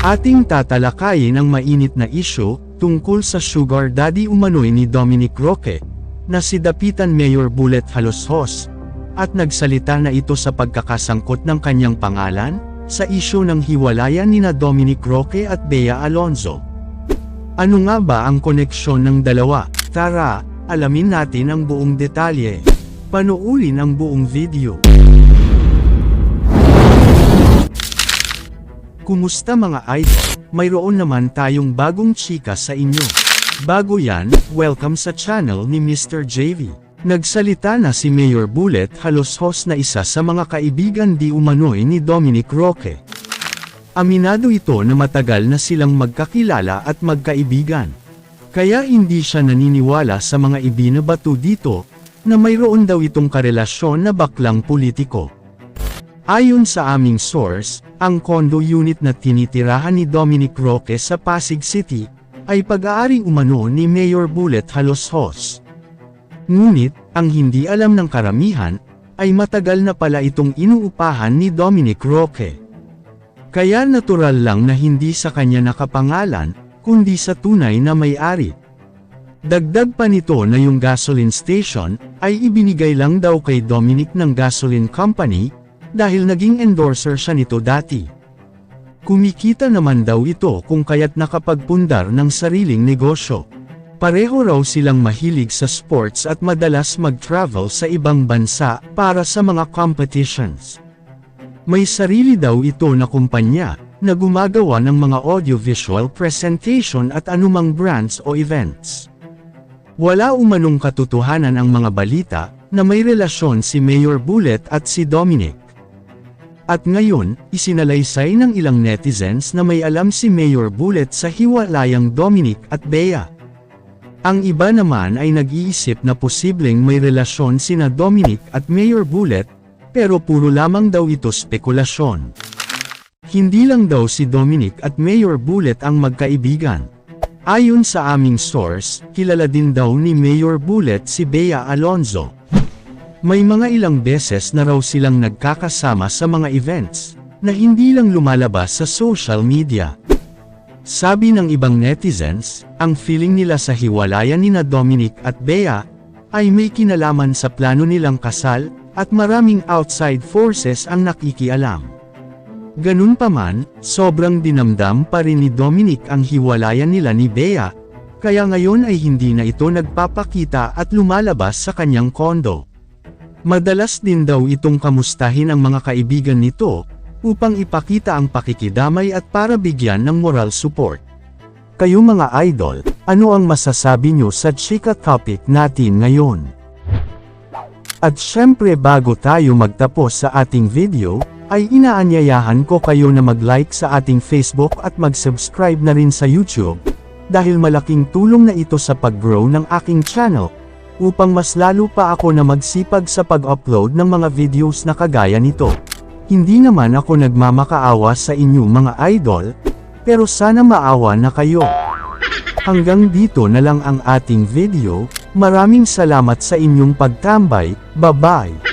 Ating tatalakayin ang mainit na isyu tungkol sa sugar daddy umano'y ni Dominic Roque, na si Dapitan Mayor Bullet Haloshos, at nagsalita na ito sa pagkakasangkot ng kanyang pangalan sa isyu ng hiwalayan nina Dominic Roque at Bea Alonzo. Ano nga ba ang koneksyon ng dalawa? Tara, alamin natin ang buong detalye. Panoorin ang buong video. Kumusta mga idol? Mayroon naman tayong bagong chika sa inyo. Bago yan, welcome sa channel ni Mr. JV. Nagsalita na si Mayor Bullet Haloshos na isa sa mga kaibigan di umano'y ni Dominic Roque. Aminado ito na matagal na silang magkakilala at magkaibigan. Kaya hindi siya naniniwala sa mga ibinabato dito, na mayroon daw itong karelasyon na baklang politiko. Ayon sa aming source, ang condo unit na tinitirahan ni Dominic Roque sa Pasig City, ay pag-aaring umano ni Mayor Bullet Haloshos. Ngunit, ang hindi alam ng karamihan, ay matagal na pala itong inuupahan ni Dominic Roque. Kaya natural lang na hindi sa kanya nakapangalan, kundi sa tunay na may-ari. Dagdag pa nito na yung gasoline station, ay ibinigay lang daw kay Dominic ng gasoline company, dahil naging endorser siya nito dati. Kumikita naman daw ito kung kaya't nakapagpundar ng sariling negosyo. Pareho raw silang mahilig sa sports at madalas mag-travel sa ibang bansa para sa mga competitions. May sarili daw ito na kumpanya, na gumagawa ng mga audiovisual presentation at anumang brands o events. Wala umanong katotohanan ang mga balita, na may relasyon si Mayor Bullet at si Dominic. At ngayon, isinalaysay ng ilang netizens na may alam si Mayor Bullet sa hiwalayang Dominic at Bea. Ang iba naman ay nag-iisip na posibleng may relasyon sina Dominic at Mayor Bullet, pero puro lamang daw ito spekulasyon. Hindi lang daw si Dominic at Mayor Bullet ang magkaibigan. Ayon sa aming source, kilala din daw ni Mayor Bullet si Bea Alonzo. May mga ilang beses na raw silang nagkakasama sa mga events, na hindi lang lumalabas sa social media. Sabi ng ibang netizens, ang feeling nila sa hiwalayan nina Dominic at Bea, ay may kinalaman sa plano nilang kasal, at maraming outside forces ang nakikialam. Ganun pa man, sobrang dinamdam pa rin ni Dominic ang hiwalayan nila ni Bea, kaya ngayon ay hindi na ito nagpapakita at lumalabas sa kanyang kondo. Madalas din daw itong kamustahin ang mga kaibigan nito, upang ipakita ang pakikidamay at para bigyan ng moral support. Kayo mga idol, ano ang masasabi nyo sa chika topic natin ngayon? At syempre bago tayo magtapos sa ating video, ay inaanyayahan ko kayo na mag-like sa ating Facebook at mag-subscribe na rin sa YouTube, dahil malaking tulong na ito sa pag-grow ng aking channel, upang mas lalo pa ako na magsipag sa pag-upload ng mga videos na kagaya nito. Hindi naman ako nagmamakaawa sa inyo mga idol, pero sana maawa na kayo. Hanggang dito na lang ang ating video, maraming salamat sa inyong pagtambay, bye-bye!